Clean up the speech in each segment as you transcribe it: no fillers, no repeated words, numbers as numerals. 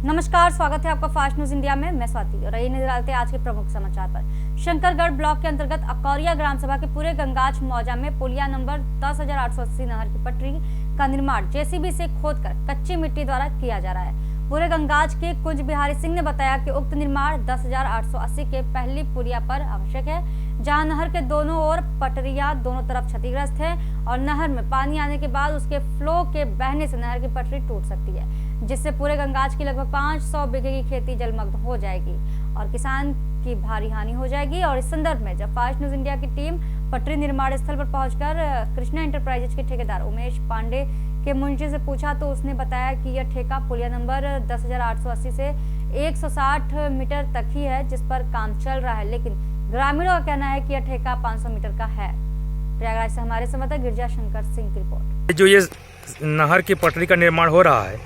नमस्कार, स्वागत है आपका फास्ट न्यूज इंडिया में। मैं स्वाति और ये नजर डालते हैं आज के प्रमुख समाचार पर। शंकरगढ़ ब्लॉक के अंतर्गत अकौरिया ग्राम सभा के पूरे गंगाच मौजा में पुलिया नंबर 10,880 नहर की पटरी का निर्माण जेसीबी से खोदकर कच्ची मिट्टी द्वारा किया जा रहा है। पूरे गंगाच के कुंज बिहारी सिंह ने बताया कि उक्त निर्माण 10,880 के पहली पुलिया पर आवश्यक है, जहां नहर के दोनों ओर पटरियां दोनों तरफ क्षतिग्रस्त है और नहर में पानी आने के बाद उसके फ्लो के बहने से नहर की पटरी टूट सकती है, जिससे पूरे गंगाच की लगभग 500 बीघे की खेती जलमग्न हो जाएगी और किसान की भारी हानि हो जाएगी। और इस संदर्भ में जब फास्ट न्यूज इंडिया की टीम पटरी निर्माण स्थल पर पहुंचकर कृष्णा इंटरप्राइजेज के ठेकेदार उमेश पांडे के मुंशी से पूछा तो उसने बताया कि यह ठेका पुलिया नंबर 10,880 से 160 मीटर तक ही है, जिस पर काम चल रहा है, लेकिन ग्रामीणों का कहना है कि यह ठेका 500 मीटर का है। प्रयागराज से हमारे संवाददाता गिरजा शंकर सिंह की रिपोर्ट। जो ये नहर की पटरी का निर्माण हो रहा है,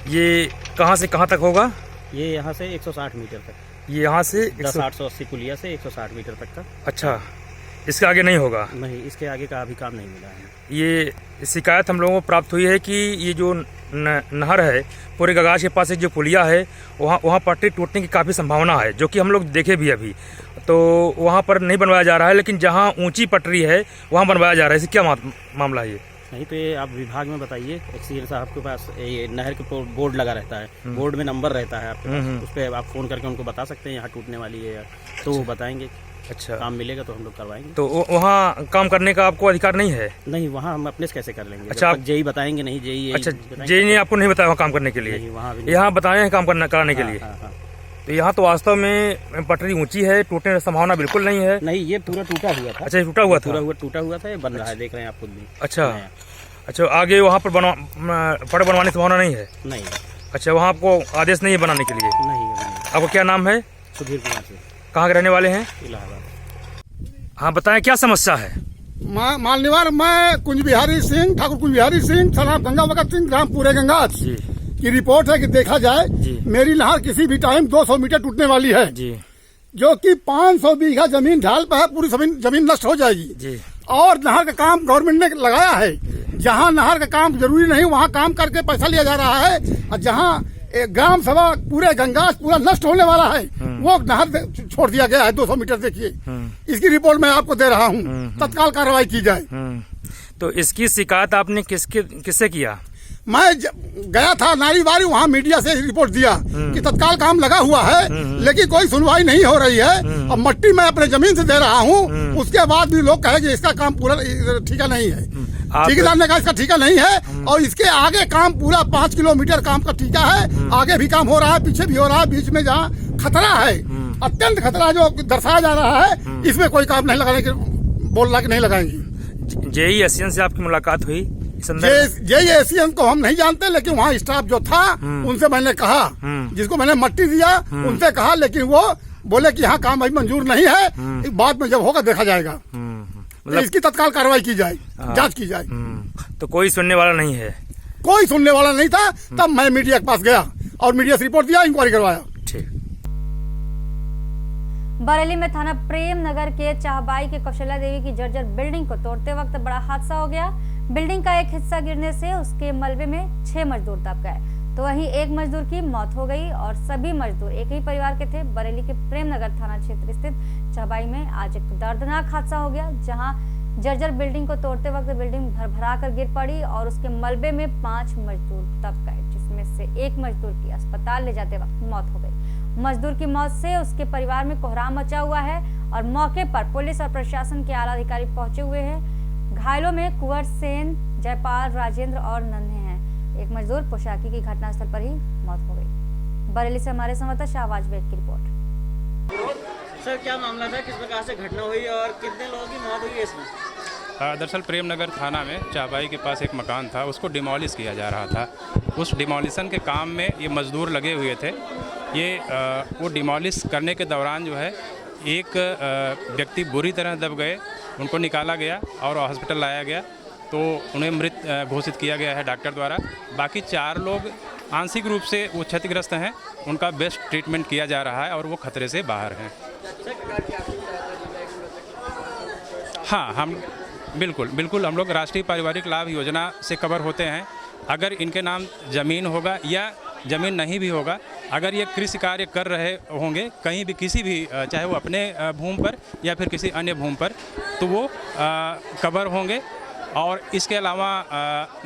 ये कहां से कहां तक होगा? ये यहाँ से 160 मीटर तक। ये यहाँ से 10,880 पुलिया से 160 मीटर तक का। अच्छा, इसके आगे नहीं होगा? नहीं, इसके आगे का अभी काम नहीं मिला है। ये शिकायत हम लोगों को प्राप्त हुई है कि ये जो नहर है पूरे गंगाच के पास एक जो पुलिया है वहाँ पटरी टूटने की काफ़ी संभावना है, जो कि हम लोग देखे भी अभी। तो वहाँ पर नहीं बनवाया जा रहा है, लेकिन जहाँ ऊंची पटरी है वहाँ बनवाया जा रहा है। इससे क्या मामला है ये? नहीं तो ये आप विभाग में बताइए। एक्सीएल साहब के पास ये नहर के बोर्ड लगा रहता है, बोर्ड में नंबर रहता है आपके पास, उस पर आप फोन करके उनको बता सकते हैं यहाँ टूटने वाली है, तो वो बताएंगे। अच्छा, काम मिलेगा तो हम लोग करवाएंगे। तो वहाँ काम करने का आपको अधिकार नहीं है? नहीं, वहाँ हम अपने से कैसे कर लेंगे? अच्छा, जेई बताएंगे नहीं? जेई अच्छा, जेई ने आपको नहीं बताया वहाँ काम करने के लिए? यहाँ बताए हैं काम कराने के लिए। तो यहाँ तो वास्तव में पटरी ऊंची है, टूटने की संभावना बिल्कुल नहीं है। नहीं, ये पूरा टूटा हुआ था। अच्छा, टूटा हुआ था? टूटा हुआ था, ये बन रहा है, देख रहे हैं आप खुद भी। अच्छा, आगे वहाँ पर पट बनवाने की संभावना नहीं है? नहीं। अच्छा, वहाँ आपको आदेश नहीं है बनाने के लिए? नहीं। आपको क्या नाम है? सुधीर कुमार से। कहाँ के रहने वाले हैं? इलाहाबाद। हाँ, बताएं क्या समस्या है? मालनिवार, मैं कुंज बिहारी सिंह, ठाकुर कुंज बिहारी सिंह, सलाम गंगा भगत सिंह, ग्राम पूरे गंगाच की रिपोर्ट है कि देखा जाए मेरी नहर किसी भी टाइम 200 मीटर टूटने वाली है जी, जो कि 500 बीघा जमीन ढाल पर है, पूरी जमीन नष्ट हो जाएगी जी। और नहर का काम गवर्नमेंट ने लगाया है, जहाँ नहर का काम जरूरी नहीं वहाँ काम करके पैसा लिया जा रहा है, और जहाँ ग्राम सभा पूरे गंगाच पूरा नष्ट होने वाला है वो नहर छोड़ दिया गया है 200 मीटर। देखिए, इसकी रिपोर्ट मैं आपको दे रहा हूँ, तत्काल कार्रवाई की जाए। तो इसकी शिकायत आपने किससे किया? मैं गया था नारीवारी, वहाँ मीडिया से रिपोर्ट दिया कि तत्काल काम लगा हुआ है, लेकिन कोई सुनवाई नहीं हो रही है। अब मट्टी मैं अपने जमीन से दे रहा हूँ, उसके बाद भी लोग कहे कि इसका काम पूरा ठीका नहीं है। ठेकेदार ने कहा इसका ठीका नहीं है, और इसके आगे काम पूरा 5 किलोमीटर काम का ठीका है। आगे भी काम हो रहा है, पीछे भी हो रहा है, बीच में जहाँ खतरा है, अत्यंत खतरा जो दर्शाया जा रहा है, इसमें कोई काम नहीं लगाने के बोल रहा कि नहीं लगाएंगे। जेई एशियन से आपकी मुलाकात हुई? जेई एशियन को हम नहीं जानते, लेकिन वहाँ स्टाफ जो था उनसे मैंने कहा, जिसको मैंने मट्टी दिया उनसे कहा, लेकिन वो बोले कि यहाँ काम अभी मंजूर नहीं है, बाद में जब होगा देखा जाएगा। मतलब इसकी तत्काल कार्रवाई की जाए, जांच की जाए। तो कोई सुनने वाला नहीं है? कोई सुनने वाला नहीं था। तब मैं मीडिया के पास गया और मीडिया से रिपोर्ट दिया, इंक्वायरी करवाया। ठीक। बरेली में थाना प्रेम नगर के चाहबाई के कौशल्या देवी की जर्जर बिल्डिंग को तोड़ते वक्त बड़ा हादसा हो गया। बिल्डिंग का एक हिस्सा गिरने से उसके मलबे में 6 मजदूर दब गए, तो वहीं एक मजदूर की मौत हो गई और सभी मजदूर एक ही परिवार के थे। बरेली के प्रेम नगर थाना क्षेत्र स्थित चाहबाई में आज एक दर्दनाक हादसा हो गया, जहां जर्जर बिल्डिंग को तोड़ते वक्त बिल्डिंग भरभरा कर गिर पड़ी और उसके मलबे में 5 मजदूर दब गए, जिसमें से एक मजदूर की अस्पताल ले जाते वक्त मौत हो गई। मजदूर की मौत से उसके परिवार में कोहराम मचा हुआ है और मौके पर पुलिस और प्रशासन के आला अधिकारी पहुंचे हुए हैं। घायलों में कुंवर सेन, जयपाल, राजेंद्र और नन्हे हैं। एक मजदूर पोशाकी की घटनास्थल पर ही मौत हो गई। बरेली से हमारे संवाददाता शाहबाज बेग की रिपोर्ट। सर, क्या मामला था, किस प्रकार से घटना हुई और कितने लोगों की मौत हुई इसमें? दरअसल प्रेम नगर थाना में चाहबाई के पास एक मकान था, उसको डिमोलिश किया जा रहा था। उस डिमोलिशन के काम में ये मजदूर लगे हुए थे। वो डिमोलिश करने के दौरान जो है एक व्यक्ति बुरी तरह दब गए, उनको निकाला गया और हॉस्पिटल लाया गया, तो उन्हें मृत घोषित किया गया है डॉक्टर द्वारा। बाकी 4 लोग आंशिक रूप से वो क्षतिग्रस्त हैं, उनका बेस्ट ट्रीटमेंट किया जा रहा है और वो खतरे से बाहर हैं। हाँ, हम बिल्कुल हम लोग राष्ट्रीय पारिवारिक लाभ योजना से कवर होते हैं। अगर इनके नाम ज़मीन होगा या ज़मीन नहीं भी होगा, अगर ये कृषि कार्य कर रहे होंगे कहीं भी किसी भी चाहे वो अपने भूमि पर या फिर किसी अन्य भूमि पर, तो वो कवर होंगे। और इसके अलावा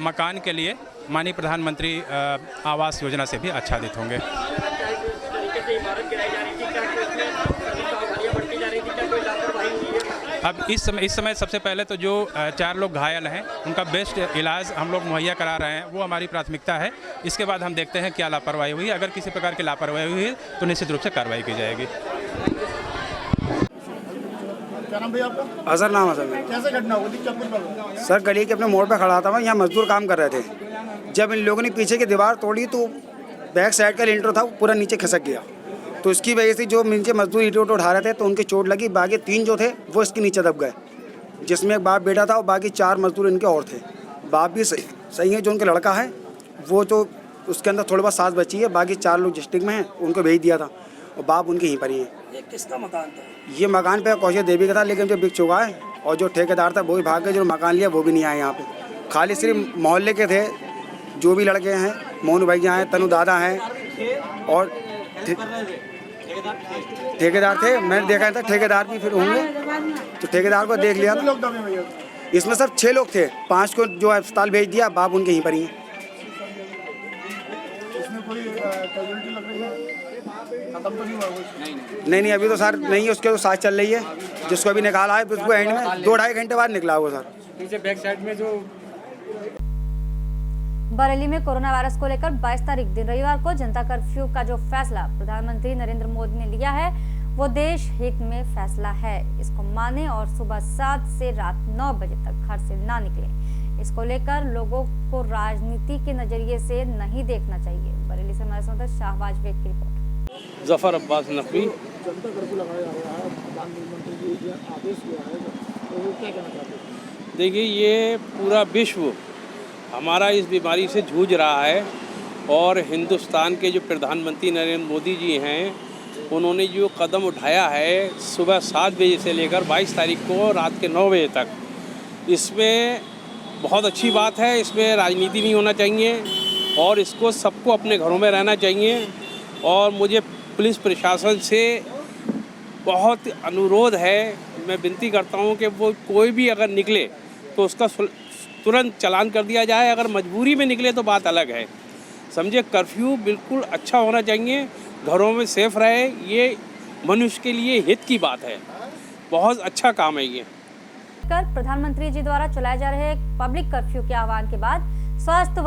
मकान के लिए माननीय प्रधानमंत्री आवास योजना से भी आच्छादित होंगे। अब इस समय सबसे पहले तो जो 4 लोग घायल हैं उनका बेस्ट इलाज हम लोग मुहैया करा रहे हैं, वो हमारी प्राथमिकता है। इसके बाद हम देखते हैं क्या लापरवाही हुई, अगर किसी प्रकार की लापरवाही हुई तो निश्चित रूप से कार्रवाई की जाएगी। क्या नाम भैया आपका? अजहर नाम है सर मेरा। कैसे घटना हुई? क्या कुछ पता? सर गली के अपने मोड़ पे खड़ा था मैं, यहाँ मजदूर काम कर रहे थे। जब इन लोगों ने पीछे की दीवार तोड़ी तो बैक साइड का लिंटर था वो पूरा नीचे खिसक गया, तो इसकी वजह से जो नीचे मजदूर ईंट उठा रहे थे तो उनके चोट लगी। बाकी 3 जो थे वो इसके नीचे दब गए, जिसमें एक बाप बेटा था और बाकी 4 मजदूर इनके और थे। बाप भी सही है, जो उनका लड़का है वो तो उसके अंदर थोड़ा बहुत सांस बची है, बाकी 4 लोग डिस्ट्रिक्ट में हैं, उनको भेज दिया था और बाप उनके यहीं पर ही है। ये किसका मकान था? ये मकान पे कौशिक देवी का था, लेकिन जो बिक चुका है और जो ठेकेदार था वो भी भाग गए, जो मकान लिया वो भी नहीं आए यहाँ पे। खाली सिर्फ मोहल्ले के थे, जो भी लड़के हैं, मोहन भैया हैं, तनु दादा हैं और ठेकेदार थे। मैंने देखा था ठेकेदार भी फिर होंगे, तो ठेकेदार को देख लिया था। इसमें सब 6 लोग थे, 5 को जो अस्पताल भेज दिया, बाप उनके यहीं पर ही हैं। नहीं, अभी तो सर नहीं है, उसके तो साथ चल रही है। जिसको अभी निकाला है उसको एंड में 2-2.5 घंटे बाद निकला वो सर। पीछे बैक साइड में जो बरेली में कोरोना वायरस को लेकर 22 तारीख दिन रविवार को जनता कर्फ्यू का जो फैसला प्रधानमंत्री नरेंद्र मोदी ने लिया है वो देश हित में फैसला है। इसको माने और सुबह 7 से रात 9 बजे तक घर से ना निकले। इसको लेकर लोगों को राजनीति के नजरिए से नहीं देखना चाहिए। बरेली से हमारे संवाददाता शाहबाज बेग की रिपोर्ट। जफर अब्बास नकवी। जनता कर्फ्यू लगाया हुआ है, प्रधानमंत्री जी ने आदेश दिया है, तो वो क्या कहना चाहते हैं? देखिए, ये पूरा विश्व हमारा इस बीमारी से जूझ रहा है और हिंदुस्तान के जो प्रधानमंत्री नरेंद्र मोदी जी हैं उन्होंने जो कदम उठाया है सुबह 7 बजे से लेकर 22 तारीख को रात के 9 बजे तक, इसमें बहुत अच्छी बात है। इसमें राजनीति नहीं होना चाहिए और इसको सबको अपने घरों में रहना चाहिए। और मुझे पुलिस प्रशासन से बहुत अनुरोध है, मैं विनती करता हूं कि वो कोई भी अगर निकले तो उसका तुरंत चालान कर दिया जाए। अगर मजबूरी में निकले तो बात अलग है, समझे। कर्फ्यू बिल्कुल अच्छा होना चाहिए, घरों में सेफ रहे, ये मनुष्य के लिए हित की बात है। बहुत अच्छा काम है ये। प्रधानमंत्री जी द्वारा चलाए जा रहे पब्लिक कर्फ्यू के आह्वान के बाद स्वास्थ्य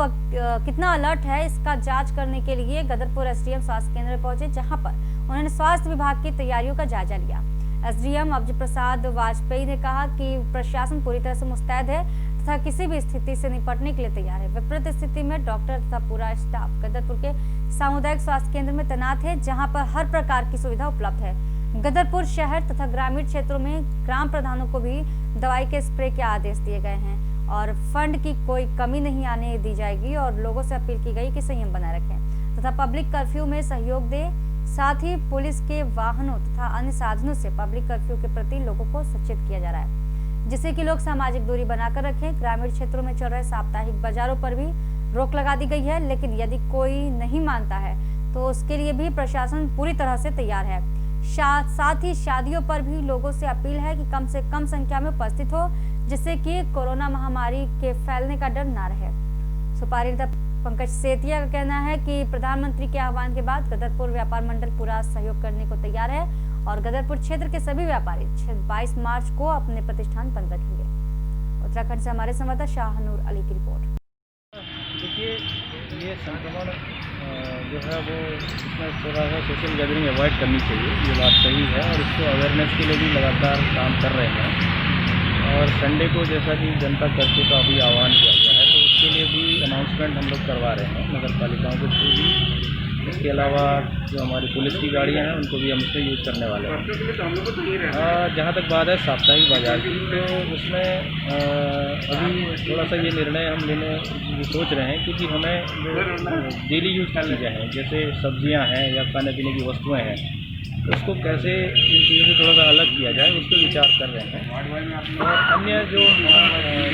कितना अलर्ट है इसका जांच करने के लिए गदरपुर एसडीएम स्वास्थ्य केंद्र में पहुंचे, जहां पर उन्होंने स्वास्थ्य विभाग की तैयारियों का जायजा लिया। एसडीएम अब्ज प्रसाद वाजपेयी ने कहा कि प्रशासन पूरी तरह से मुस्तैद है तथा किसी भी स्थिति से निपटने के लिए तैयार है। विपरीत स्थिति में डॉक्टर तथा पूरा स्टाफ गदरपुर के सामुदायिक स्वास्थ्य केंद्र में तैनात है, जहां पर हर प्रकार की सुविधा उपलब्ध है। गदरपुर शहर तथा ग्रामीण क्षेत्रों में ग्राम प्रधानों को भी दवाई के स्प्रे के आदेश दिए गए हैं और फंड की कोई कमी नहीं आने दी जाएगी और लोगों से अपील की गई कि संयम बनाए रखें तथा पब्लिक कर्फ्यू में सहयोग दें। साथ ही पुलिस के वाहनों तथा अन्य साधनों से पब्लिक कर्फ्यू के प्रति लोगों को सचेत किया जा रहा है, जिससे कि लोग सामाजिक दूरी बनाकर रखें। ग्रामीण क्षेत्रों में चल रहे साप्ताहिक बाजारों पर भी रोक लगा दी गई है, लेकिन यदि कोई नहीं मानता है तो उसके लिए भी प्रशासन पूरी तरह से तैयार है। साथ ही शादियों पर भी लोगों से अपील है कि कम से कम संख्या में उपस्थित हो, जिससे कि कोरोना महामारी के फैलने का डर ना रहे। सुपारी पंकज सेतिया का कहना है कि प्रधानमंत्री के आह्वान के बाद गदरपुर व्यापार मंडल पूरा सहयोग करने को तैयार है और गदरपुर क्षेत्र के सभी व्यापारी 22 मार्च को अपने प्रतिष्ठान बंद रखेंगे। उत्तराखंड से हमारे संवाददाता शाहनूर अली की रिपोर्ट। देखिए, ये संक्रमण जो है वो इसमें थोड़ा सा सोशल गैदरिंग अवॉइड करनी चाहिए, ये बात सही है और इसको अवेयरनेस के लिए भी लगातार काम कर रहे हैं। और संडे को जैसा कि जनता कर्फ्यू का अभी आह्वान किया गया है तो उसके लिए भी अनाउंसमेंट हम लोग करवा रहे हैं नगर पालिकाओं के थ्रू भी। इसके अलावा जो हमारी पुलिस की गाड़ियां हैं उनको भी हम इसमें यूज़ करने वाले हैं। जहाँ तक बात है साप्ताहिक बाजार की, तो उसमें अभी थोड़ा सा ये निर्णय हम लेने सोच रहे हैं क्योंकि हमें जो डेली यूज़ की चीज़ें हैं जैसे सब्जियां हैं या खाने पीने की वस्तुएं हैं, उसको कैसे इन चीज़ों से थोड़ा सा अलग किया जाए उस पर विचार कर रहे हैं। और अन्य जो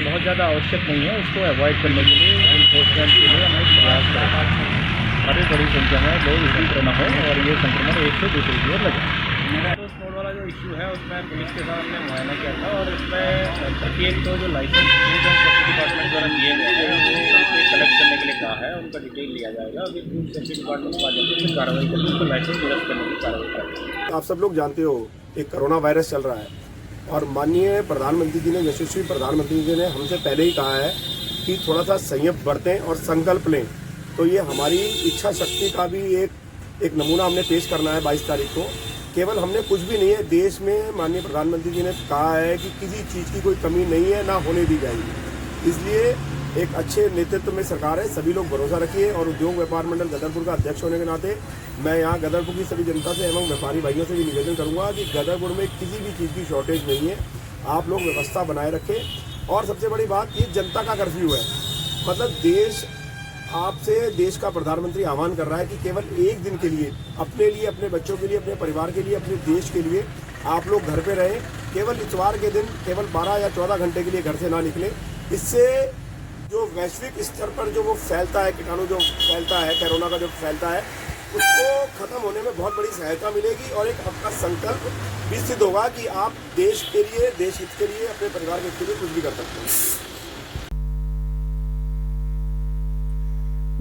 बहुत ज़्यादा आवश्यक नहीं है उसको अवॉइड करने के लिए इन्फोर्समेंट के लिए हम प्रयास करेंगे। हमारे बड़ी संख्या में लोग एकत्र न हो और ये संक्रमण एक से दूसरे की ओर लगे। तो स्पोर्ट वाला जो इश्यू है उसमें पुलिस के साथ हमने मुआयना किया था और इसमें प्रत्येक तो जो licence food and safety department द्वारा दिए गए हैं वो कलेक्ट करने के लिए कहा है, उनका डिटेल लिया जाएगा और फिर फूड सेफ्टी डिपार्टमेंट को माध्यम से कार्रवाई करके उसको लाइसेंस निरस्त करने की कार्रवाई करेंगे। आप सब लोग जानते हो एक कोरोना वायरस चल रहा है और माननीय प्रधानमंत्री जी ने, यशस्वी प्रधानमंत्री जी ने हमसे पहले ही कहा है कि थोड़ा सा संयम बरतें और संकल्प लें। तो ये हमारी इच्छा शक्ति का भी एक नमूना हमने पेश करना है 22 तारीख को। केवल हमने कुछ भी नहीं है, देश में माननीय प्रधानमंत्री जी ने कहा है कि किसी चीज़ की कोई कमी नहीं है, ना होने दी जाएगी। इसलिए एक अच्छे नेतृत्व में सरकार है, सभी लोग भरोसा रखिए। और उद्योग व्यापार मंडल गदरपुर का अध्यक्ष होने के नाते मैं यहाँ गदरपुर की सभी जनता से एवं व्यापारी भाइयों से भी निवेदन करूँगा कि गदरपुर में किसी भी चीज़ की शॉर्टेज नहीं है, आप लोग व्यवस्था बनाए रखें। और सबसे बड़ी बात, ये जनता का कर्फ्यू है, मतलब देश आपसे, देश का प्रधानमंत्री आह्वान कर रहा है कि केवल एक दिन के लिए अपने लिए, अपने बच्चों के लिए, अपने परिवार के लिए, अपने देश के लिए आप लोग घर पे रहें। केवल इतवार के दिन केवल 12 या 14 घंटे के लिए घर से ना निकलें। इससे जो वैश्विक स्तर पर जो वो फैलता है, कीटाणु जो फैलता है, कोरोना का जो फैलता है, उसको खत्म होने में बहुत बड़ी सहायता मिलेगी और एक आपका संकल्प भी सिद्ध होगा कि आप देश के लिए, देश हित के लिए, अपने परिवार के हित के लिए कुछ भी कर सकते हैं।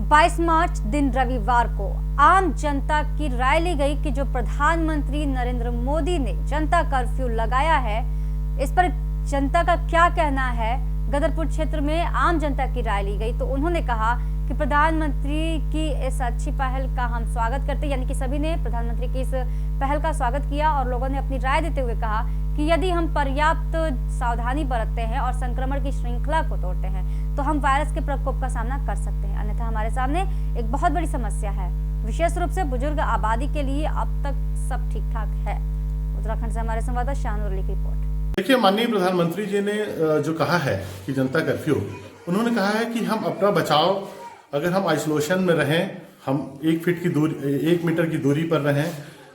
22 मार्च दिन रविवार को आम जनता की राय ली गई कि जो प्रधानमंत्री नरेंद्र मोदी ने जनता कर्फ्यू लगाया है, इस पर जनता का क्या कहना है। गदरपुर क्षेत्र में आम जनता की राय ली गई तो उन्होंने कहा कि प्रधानमंत्री की इस अच्छी पहल का हम स्वागत करते हैं, यानी कि सभी ने प्रधानमंत्री की इस पहल का स्वागत किया और लोगों ने अपनी राय देते हुए कहा कि यदि हम पर्याप्त सावधानी बरतते हैं और संक्रमण की श्रृंखला को तोड़ते हैं तो हम वायरस के प्रकोप का सामना कर सकते हैं, अन्यथा हमारे सामने एक बहुत बड़ी समस्या है, विशेष रूप से बुजुर्ग आबादी के लिए अब तक सब ठीक ठाक है। उत्तराखंड से हमारे संवाददाता शाहनूर अली की रिपोर्ट। देखिए, माननीय प्रधानमंत्री जी ने जो कहा है कि जनता कर्फ्यू, उन्होंने कहा है कि हम अपना बचाव, अगर हम आइसोलेशन में रहें, हम 1 फीट की दूरी, 1 मीटर की दूरी पर रहें,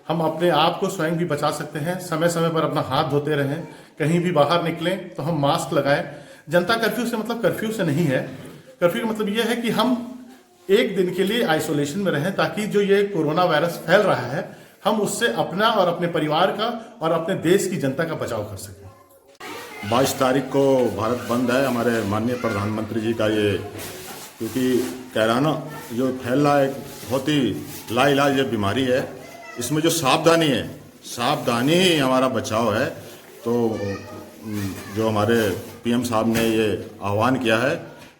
हम अपने आप को स्वयं भी बचा सकते हैं, समय समय पर अपना हाथ धोते रहें, कहीं भी बाहर निकलें तो हम मास्क लगाएं। जनता कर्फ्यू से मतलब कर्फ्यू से नहीं है, कर्फ्यू का मतलब यह है कि हम एक दिन के लिए आइसोलेशन में रहें ताकि जो ये कोरोना वायरस फैल रहा है, हम उससे अपना और अपने परिवार का और अपने देश की जनता का बचाव कर सकें। 22 तारीख को भारत बंद है, हमारे माननीय प्रधानमंत्री जी का ये, क्योंकि कोरोना जो फैल रहा है बहुत ही लाइलाज ये बीमारी है, इसमें जो सावधानी है, सावधानी ही हमारा बचाव है। तो जो हमारे पीएम साहब ने ये आह्वान किया है,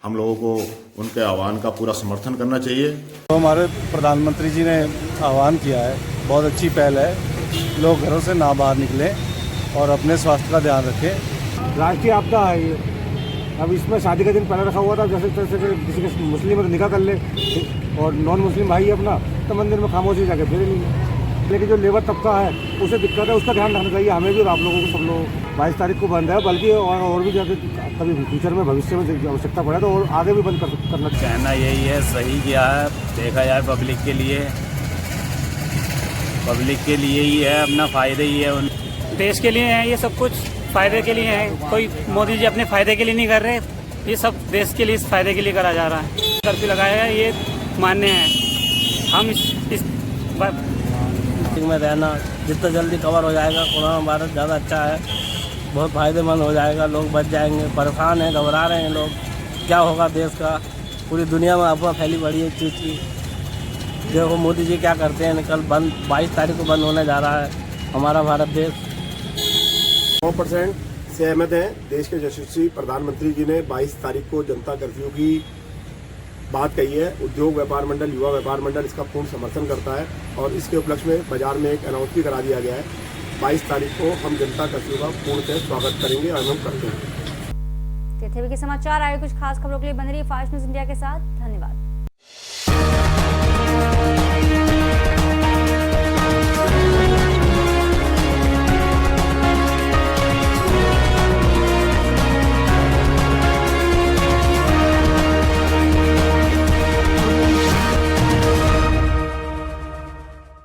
हम लोगों को उनके आह्वान का पूरा समर्थन करना चाहिए। तो हमारे प्रधानमंत्री जी ने आह्वान किया है, बहुत अच्छी पहल है, लोग घरों से ना बाहर निकलें और अपने स्वास्थ्य का ध्यान रखें। राष्ट्रीय आपदा है ये, अब इसमें शादी का दिन पहले रखा हुआ था, जैसे तैसे किसी के मुस्लिम है तो निकाह कर ले और नॉन मुस्लिम भाई है अपना तो मंदिर में खामोशी जाके फिर नहीं। लेकिन जो लेबर तबका है उसे दिक्कत है, उसका ध्यान रखना चाहिए हमें भी और आप लोगों को, सब लोग। 22 तारीख को बंद है, बल्कि और भी जाके कभी फ्यूचर में भविष्य में आवश्यकता पड़े तो और आगे भी बंद करना चाहिए। कहना यही है, सही किया है, देखा जाए पब्लिक के लिए ही है, अपना फ़ायदे ही है, देश के लिए है, ये सब कुछ फ़ायदे के लिए है। कोई मोदी जी अपने फ़ायदे के लिए नहीं कर रहे, ये सब देश के लिए, इस फ़ायदे के लिए करा जा रहा है। कर्फ्यू लगाया है, ये मान्य है। हम इस में रहना जितना जल्दी कवर हो जाएगा कोरोना वायरस ज़्यादा अच्छा है, बहुत फ़ायदेमंद हो जाएगा, लोग बच जाएंगे। परेशान हैं, घबरा रहे हैं लोग, क्या होगा देश का, पूरी दुनिया में अफवाह फैली पड़ी है इस चीज़ की। देखो मोदी जी क्या करते हैं, कल बंद 22 तारीख को बंद होने जा रहा है हमारा भारत देश। 100% सहमत हैं। देश के यशस्वी प्रधानमंत्री जी ने 22 तारीख को जनता कर्फ्यू की बात कही है। उद्योग व्यापार मंडल, युवा व्यापार मंडल इसका पूर्ण समर्थन करता है और इसके उपलक्ष्य में बाजार में एक अनाउंस भी करा दिया गया है। 22 तारीख को हम जनता कर्फ्यू का पूर्णतः स्वागत करेंगे और हम करते हैं। टीवी के समाचार आए कुछ खास खबरों के लिए बने रहिए फास्ट न्यूज इंडिया के साथ। धन्यवाद।